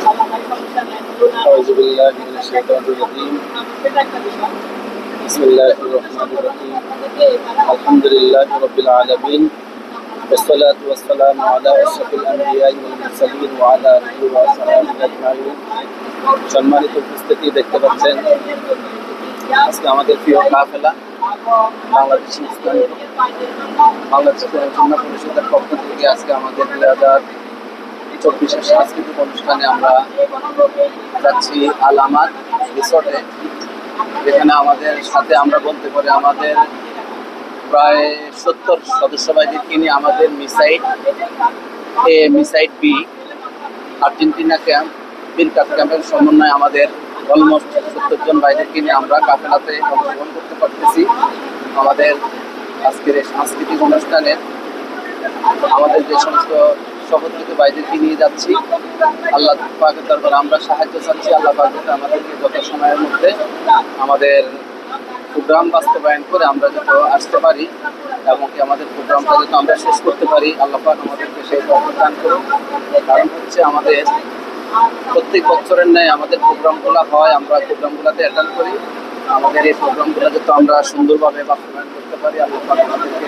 أعوذ بالله من الشيطان الرجيم بسم الله الرحمن الرحيم الحمد لله رب العالمين والصلاة والسلام على أشرف الأنبياء والمرسلين وعلى آله وصحبه أجمعين সম্মানিত উপস্থিতি দেখতে পাচ্ছেন আজকে আমাদের প্রিয় কাফেলা বাংলাদেশ ইসলামী পরিষদের পক্ষ থেকে আজকে আমাদের 2024 সাংস্কৃতিক অনুষ্ঠানে আমরা যাচ্ছি আলামাত রিসোর্টে। এখানে আমাদের সাথে আমরা বলতে পারি আমাদের প্রায় 70 সদস্য বাহিনীকে নিয়ে আমাদের মিসাইট এ মিসাইট বি আর্জেন্টিনা ক্যাম্প বিলকাপ ক্যাম্পের সমন্বয়ে আমাদের অলমোস্ট 70 জন বাইরেকে নিয়ে আমরা কাফেলাতে অংশগ্রহণ করতে পারতেছি। আমাদের আজকের এই সাংস্কৃতিক অনুষ্ঠানে আমাদের যে সমস্ত সহযোগিত বাইরেকে নিয়ে যাচ্ছি, আল্লাহ পাকের দরবারে আমরা সাহায্য চাচ্ছি। আল্লাহ পাক আমাদেরকে যত সময়ের মধ্যে আমাদের প্রোগ্রাম বাস্তবায়ন করে আমরা যত আসতে পারি এবং কি আমাদের প্রোগ্রামটা যত আমরা শেষ করতে পারি, আল্লাহ পাক আমাদেরকে সেই তৌফিক দান করুন। কারণ হচ্ছে আমাদের প্রত্যেক বছরের ন্যায় আমাদের প্রোগ্রামগুলো হয়, আমরা প্রোগ্রামগুলোতে অ্যাটেন্ড করি। আমাদের এই প্রোগ্রামগুলো যত আমরা সুন্দরভাবে বাস্তবায়ন করতে পারি, আল্লাহ পাক আমাদেরকে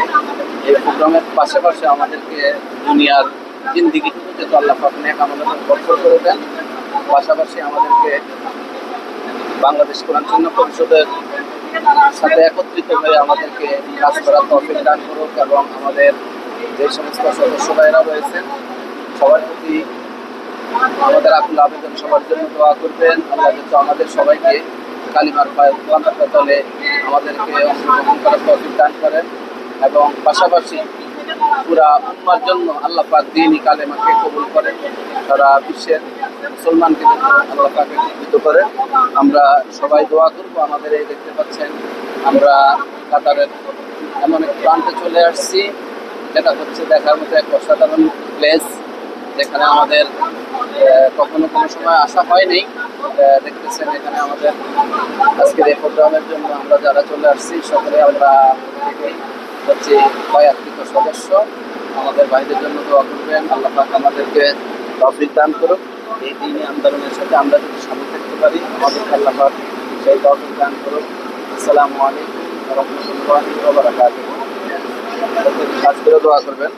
এই প্রোগ্রামের পাশাপাশি আমাদেরকে দুনিয়ার জিন্দিগিটুকু যত আল্লাহ পাক নেক আমাদের বরকত করে দেন। পাশাপাশি আমাদেরকে বাংলাদেশ কোরআন সুন্নাহ পরিষদের সাথে একত্রিত হয়ে আমাদেরকে কাজ করার তৌফিক দান করুক এবং আমাদের যে সমস্ত সদস্য ভাইরা রয়েছেন সবার প্রতি আমাদের আকুল আবেদন, সবার জন্য দোয়া করবেন। আল্লাহ যত আমাদের সবাইকে কালিমার তলে আমাদেরকে অংশগ্রহণ করার তৌফিক দান করেন এবং পাশাপাশি পুরা উম্মার জন্য আল্লাহ পাক দ্বীনি কালেমাকে কবুল করেন, সারা বিশ্বের মুসলমানকে আল্লাহ পাক একত্রিত করেন। আমরা সবাই দোয়া করবো। আমাদের এই দেখতে পাচ্ছেন আমরা কাতারের এমন এক প্রান্তে চলে আসছি যেটা হচ্ছে দেখার মতো এক অসাধারণ প্লেস, যেখানে আমাদের কখনো কোনো সময় আসা হয়নি। দেখতেছেন এখানে আমাদের আজকের এই প্রোগ্রামের জন্য আমরা যারা চলে আসছি সকলে আমরা হচ্ছে কয়েকৃত সদস্য। আমাদের ভাইদের জন্য দোয়া করবেন, আল্লাহ পাক আমাদেরকে তৌফিক দান করুক। এই দিনই আন্দোলনের সাথে আমরা যদি সামিল থাকতে পারি, আমাদেরকে আল্লাহ পাক সেই তৌফিক দান করুক। আসসালামু আলাইকুম ওয়া রাহমাতুল্লাহি ওয়া বারাকাতুহু। কাজ করে দোয়া করবেন।